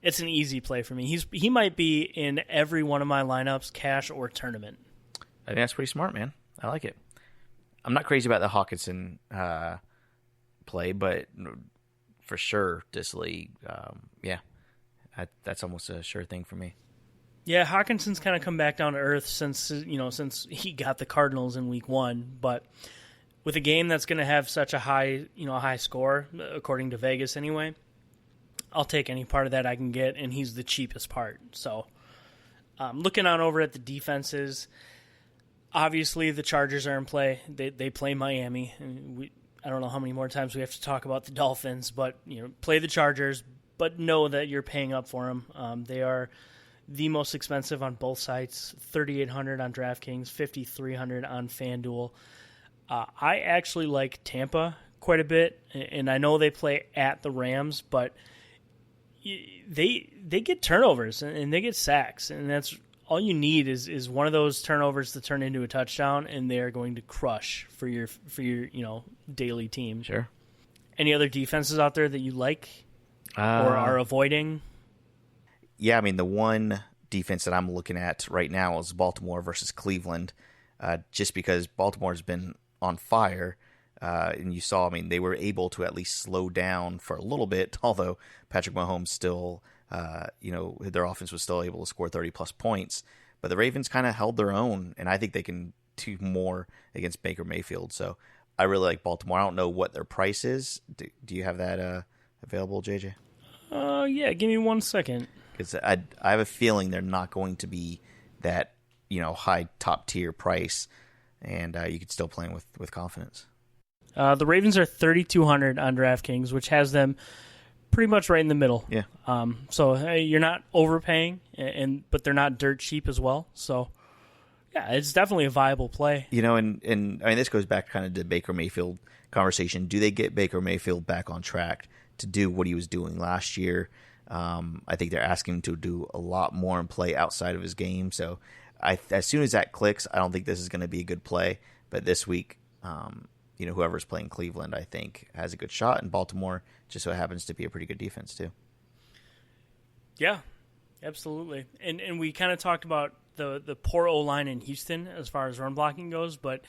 It's an easy play for me. He might be in every one of my lineups, cash or tournament. I think that's pretty smart, man. I like it. I'm not crazy about the Hawkinson play, but for sure, Dissly, that's almost a sure thing for me. Yeah, Hawkinson's kind of come back down to earth since he got the Cardinals in week 1, but with a game that's going to have such a high score, according to Vegas anyway, I'll take any part of that I can get, and he's the cheapest part. So, looking on over at the defenses, obviously the Chargers are in play. They play Miami, and I don't know how many more times we have to talk about the Dolphins, but play the Chargers, but know that you're paying up for them. They are the most expensive on both sites, $3,800 on DraftKings, $5,300 on FanDuel. I actually like Tampa quite a bit, and I know they play at the Rams, but they get turnovers and they get sacks, and that's all you need is one of those turnovers to turn into a touchdown, and they are going to crush for your daily team. Sure. Any other defenses out there that you like or are avoiding? Yeah, I mean, the one defense that I'm looking at right now is Baltimore versus Cleveland, just because Baltimore's been on fire. And you saw, they were able to at least slow down for a little bit, although Patrick Mahomes still, their offense was still able to score 30-plus points. But the Ravens kind of held their own, and I think they can do more against Baker Mayfield. So I really like Baltimore. I don't know what their price is. Do you have that available, JJ? Yeah, give me 1 second. Because I have a feeling they're not going to be that high top tier price, and you could still play with confidence. The Ravens are 3,200 on DraftKings, which has them pretty much right in the middle. Yeah. So you're not overpaying, but they're not dirt cheap as well. So yeah, it's definitely a viable play. And this goes back kind of to Baker Mayfield conversation. Do they get Baker Mayfield back on track to do what he was doing last year? I think they're asking him to do a lot more and play outside of his game. So as soon as that clicks, I don't think this is going to be a good play. But this week, whoever's playing Cleveland, I think, has a good shot. And Baltimore just so happens to be a pretty good defense, too. Yeah, absolutely. And we kind of talked about the poor O-line in Houston as far as run blocking goes, but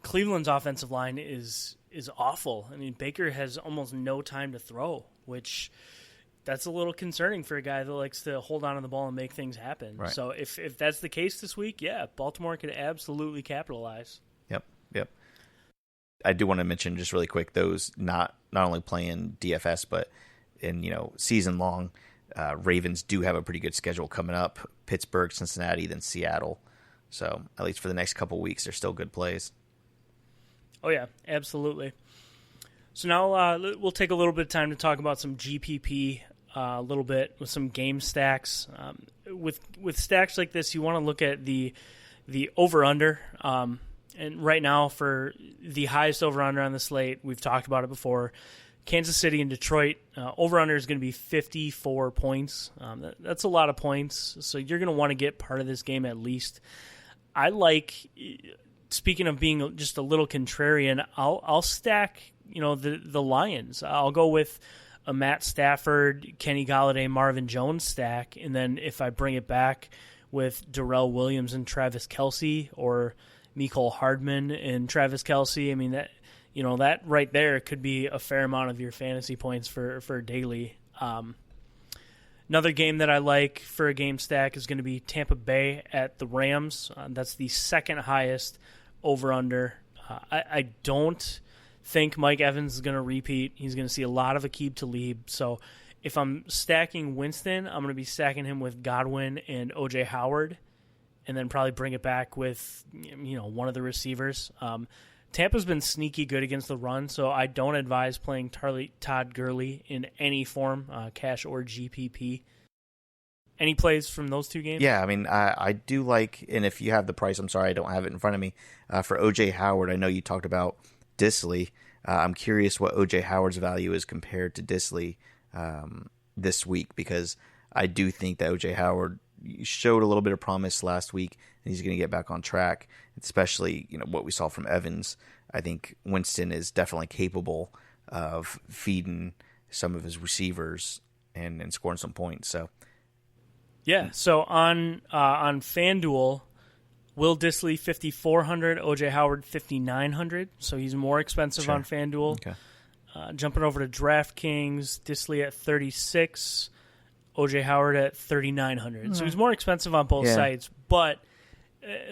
Cleveland's offensive line is awful. Baker has almost no time to throw, which that's a little concerning for a guy that likes to hold on to the ball and make things happen. Right. So if that's the case this week, yeah, Baltimore could absolutely capitalize. Yep. I do want to mention just really quick those not only playing DFS but in season long. Ravens do have a pretty good schedule coming up: Pittsburgh, Cincinnati, then Seattle. So at least for the next couple weeks, they're still good plays. Oh yeah, absolutely. So now we'll take a little bit of time to talk about some GPP a little bit with some game stacks. With stacks like this, you want to look at the over-under. And right now, for the highest over-under on the slate, we've talked about it before, Kansas City and Detroit, over-under is going to be 54 points. That's a lot of points, so you're going to want to get part of this game at least. I like, speaking of being just a little contrarian, I'll stack the Lions. I'll go with a Matt Stafford, Kenny Golladay, Marvin Jones stack, and then if I bring it back with Darrell Williams and Travis Kelce, or Mecole Hardman and Travis Kelce, that right there could be a fair amount of your fantasy points for daily. Another game that I like for a game stack is going to be Tampa Bay at the Rams. That's the second highest over-under. I don't think Mike Evans is going to repeat. He's going to see a lot of Aqib Talib. So if I'm stacking Winston, I'm going to be stacking him with Godwin and O.J. Howard, and then probably bring it back with one of the receivers. Tampa's been sneaky good against the run, so I don't advise playing Todd Gurley in any form, cash or GPP. Any plays from those two games? Yeah, I mean, I do like, and if you have the price, I'm sorry I don't have it in front of me. For O.J. Howard, I know you talked about Disley. I'm curious what O.J. Howard's value is compared to Disley this week, because I do think that O.J. Howard showed a little bit of promise last week, and he's going to get back on track, especially what we saw from Evans. I think Winston is definitely capable of feeding some of his receivers and scoring some points. So, yeah. So on FanDuel, Will Disley 5,400, O.J. Howard 5,900. So he's more expensive on FanDuel. Okay. Jumping over to DraftKings, Disley at 36, O.J. Howard at 3,900. So he's more expensive on both sites. But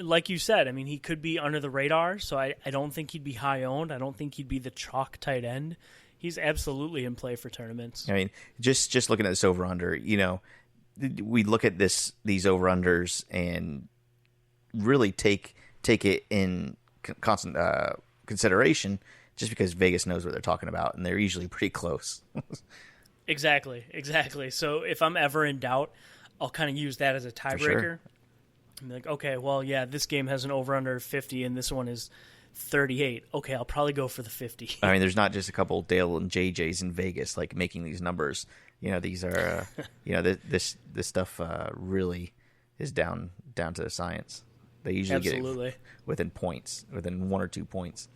like you said, I mean, he could be under the radar. So I don't think he'd be high owned. I don't think he'd be the chalk tight end. He's absolutely in play for tournaments. I mean, just looking at this over under, we look at these over unders and really take it in constant consideration, just because Vegas knows what they're talking about, and they're usually pretty close. Exactly. So if I'm ever in doubt, I'll kind of use that as a tiebreaker. Sure. I'm like, okay, well, yeah, this game has an over-under of 50, and this one is 38. Okay, I'll probably go for the 50. I mean, there's not just a couple Dale and JJs in Vegas like making these numbers. These are, this stuff really is down to the science. They usually get it within points, within 1 or 2 points.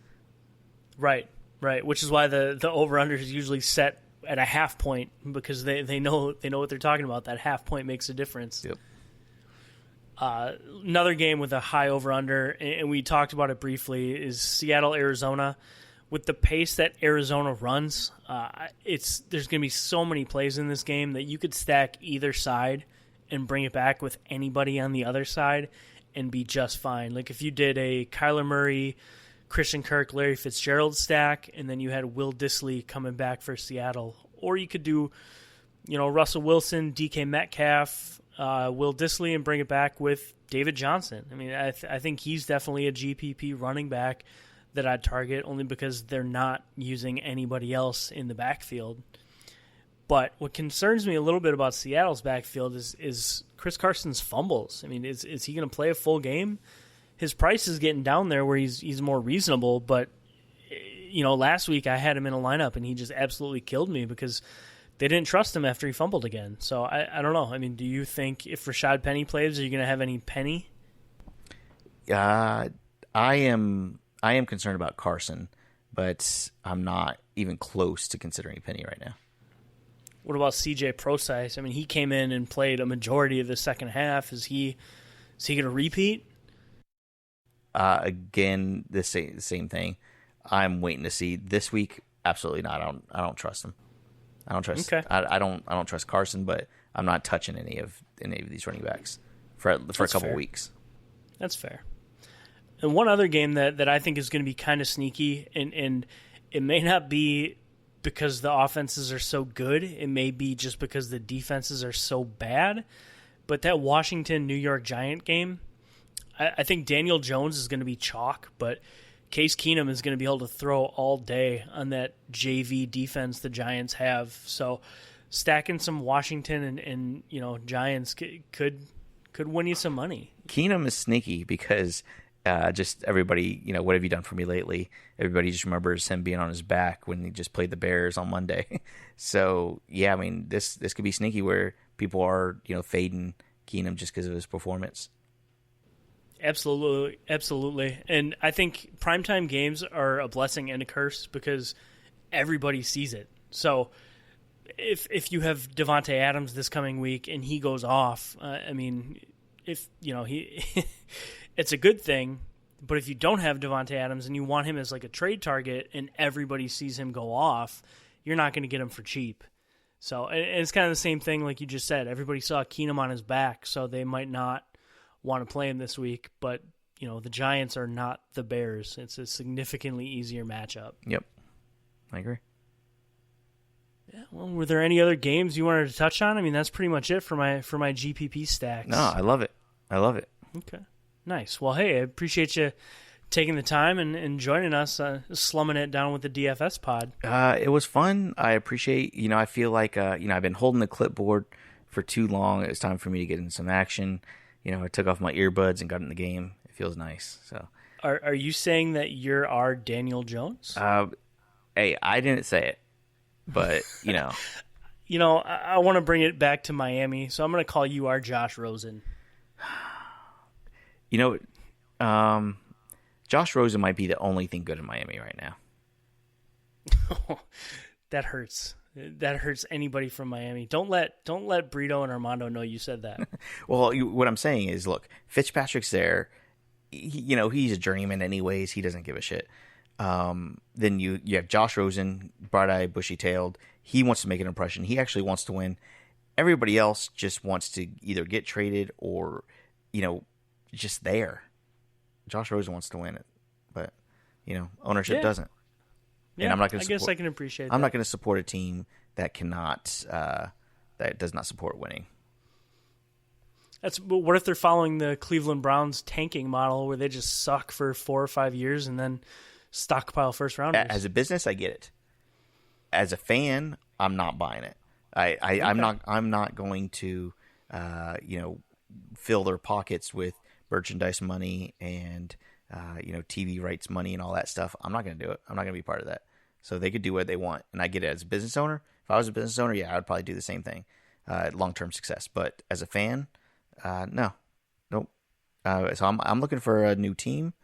Right. Which is why the over/under is usually set at a half point, because they know what they're talking about. That half point makes a difference. Yep. Another game with a high over/under, and we talked about it briefly, is Seattle, Arizona. With the pace that Arizona runs, there's going to be so many plays in this game that you could stack either side and bring it back with anybody on the other side and be just fine. Like if you did a Kyler Murray, Christian Kirk, Larry Fitzgerald stack, and then you had Will Disley coming back for Seattle. Or you could do, Russell Wilson, DK Metcalf, Will Disley, and bring it back with David Johnson. I mean, I think he's definitely a GPP running back that I'd target, only because they're not using anybody else in the backfield. But what concerns me a little bit about Seattle's backfield is Chris Carson's fumbles. I mean, is he going to play a full game? His price is getting down there where he's more reasonable, but last week I had him in a lineup and he just absolutely killed me because they didn't trust him after he fumbled again. So I don't know. I mean, do you think if Rashad Penny plays, are you going to have any Penny? I am concerned about Carson, but I'm not even close to considering Penny right now. What about CJ Procise? I mean, he came in and played a majority of the second half. Is he going to repeat? Again, the same thing. I'm waiting to see this week. Absolutely not. I don't trust him. I don't trust. Okay. I don't trust Carson, but I'm not touching any of these running backs for a couple weeks. That's fair. And one other game that I think is going to be kind of sneaky, and it may not be because the offenses are so good. It may be just because the defenses are so bad. But that Washington-New York Giant game, I think Daniel Jones is going to be chalk, but Case Keenum is going to be able to throw all day on that JV defense the Giants have. So stacking some Washington and Giants could win you some money. Keenum is sneaky because just everybody, what have you done for me lately? Everybody just remembers him being on his back when he just played the Bears on Monday. So, yeah, I mean, this could be sneaky where people are, fading Keenum just because of his performance. Absolutely. And I think primetime games are a blessing and a curse because everybody sees it. So if you have Devontae Adams this coming week and he goes off, it's a good thing. But if you don't have Devontae Adams and you want him as like a trade target and everybody sees him go off, you're not going to get him for cheap. So and it's kind of the same thing like you just said. Everybody saw Keenum on his back, so they might not want to play him this week. But, the Giants are not the Bears. It's a significantly easier matchup. Yep. I agree. Yeah. Well, were there any other games you wanted to touch on? I mean, that's pretty much it for my GPP stacks. No, I love it. Okay. Nice. Well, hey, I appreciate you taking the time and joining us, slumming it down with the DFS pod. It was fun. I appreciate, I feel like, I've been holding the clipboard for too long. It was time for me to get in some action. I took off my earbuds and got in the game. It feels nice. So, are you saying that you're our Daniel Jones? Hey, I didn't say it, but, I want to bring it back to Miami, so I'm going to call you our Josh Rosen. Josh Rosen might be the only thing good in Miami right now. That hurts. That hurts anybody from Miami. Don't let Brito and Armando know you said that. Well, what I'm saying is, look, Fitzpatrick's there. He's a journeyman anyways. He doesn't give a shit. Then you have Josh Rosen, bright-eyed, bushy-tailed. He wants to make an impression. He actually wants to win. Everybody else just wants to either get traded or, just there. Josh Rosen wants to win it, but ownership doesn't. Yeah, and I'm not going to. I guess I can appreciate. I'm not going to support a team that cannot, that does not support winning. But what if they're following the Cleveland Browns tanking model, where they just suck for 4 or 5 years and then stockpile first rounders? As a business, I get it. As a fan, I'm not buying it. I'm not going to, fill their pockets with merchandise money and TV rights money and all that stuff. I'm not going to do it. I'm not going to be part of that. So they could do what they want, and I get it. As a business owner, if I was a business owner, I would probably do the same thing. Long-term success, but as a fan, no, nope. So I'm looking for a new team.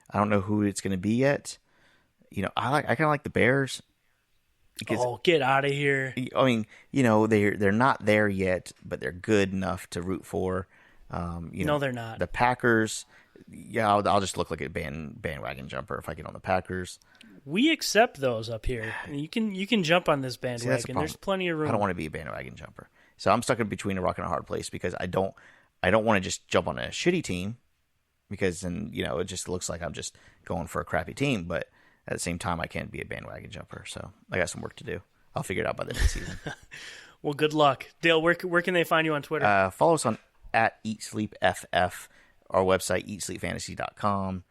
I don't know who it's going to be yet. I kind of like the Bears. Because, get out of here! I mean, they're not there yet, but they're good enough to root for. No, they're not. The Packers, I'll just look like a bandwagon jumper if I get on the Packers. We accept those up here. You can jump on this bandwagon. There's plenty of room. I don't want to be a bandwagon jumper, so I'm stuck in between a rock and a hard place because I don't want to just jump on a shitty team because then it just looks like I'm just going for a crappy team. But at the same time, I can't be a bandwagon jumper, so I got some work to do. I'll figure it out by the end of the season. Well, good luck, Dale. Where can they find you on Twitter? Follow us on @EatSleepFF, our website, eatsleepfantasy.com.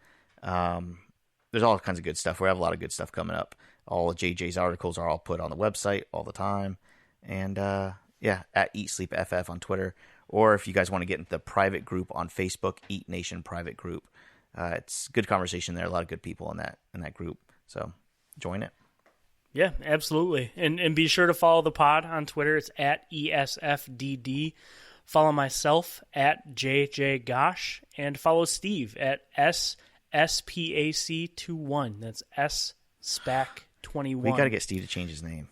There's all kinds of good stuff. We have a lot of good stuff coming up. All of JJ's articles are all put on the website all the time. And, @EatSleepFF on Twitter. Or if you guys want to get into the private group on Facebook, Eat Nation Private Group. It's good conversation there. A lot of good people in that group. So join it. Yeah, absolutely. And be sure to follow the pod on Twitter. It's @ESFDD. Follow myself @JJGosh, and follow Steve @SSPAC21. That's SSPAC21. We got to get Steve to change his name.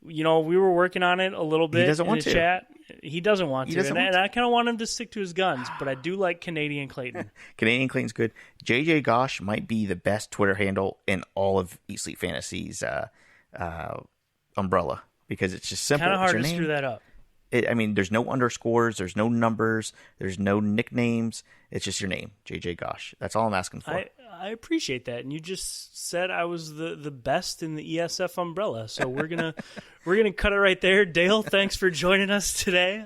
We were working on it a little bit. He doesn't want in the to. Chat. He doesn't want to, and I kind of want him to stick to his guns, but I do like Canadian Clayton. Canadian Clayton's good. JJ Gosh might be the best Twitter handle in all of Eat Sleep Fantasy's umbrella because it's just simple. Kind of hard to name. screw that up. There's no underscores, there's no numbers, there's no nicknames. It's just your name, JJ Gosh. That's all I'm asking for. I appreciate that, and you just said I was the best in the ESF umbrella, so we're gonna cut it right there. Dale, thanks for joining us today.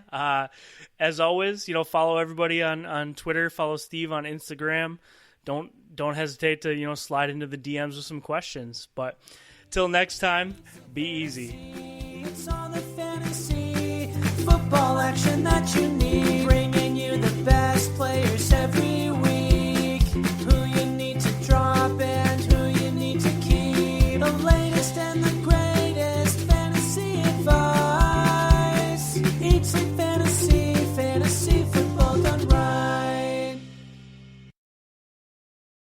As always, follow everybody on Twitter, follow Steve on Instagram. Don't hesitate to slide into the DMs with some questions. But till next time, be easy. It's all the fantasy football action that you need.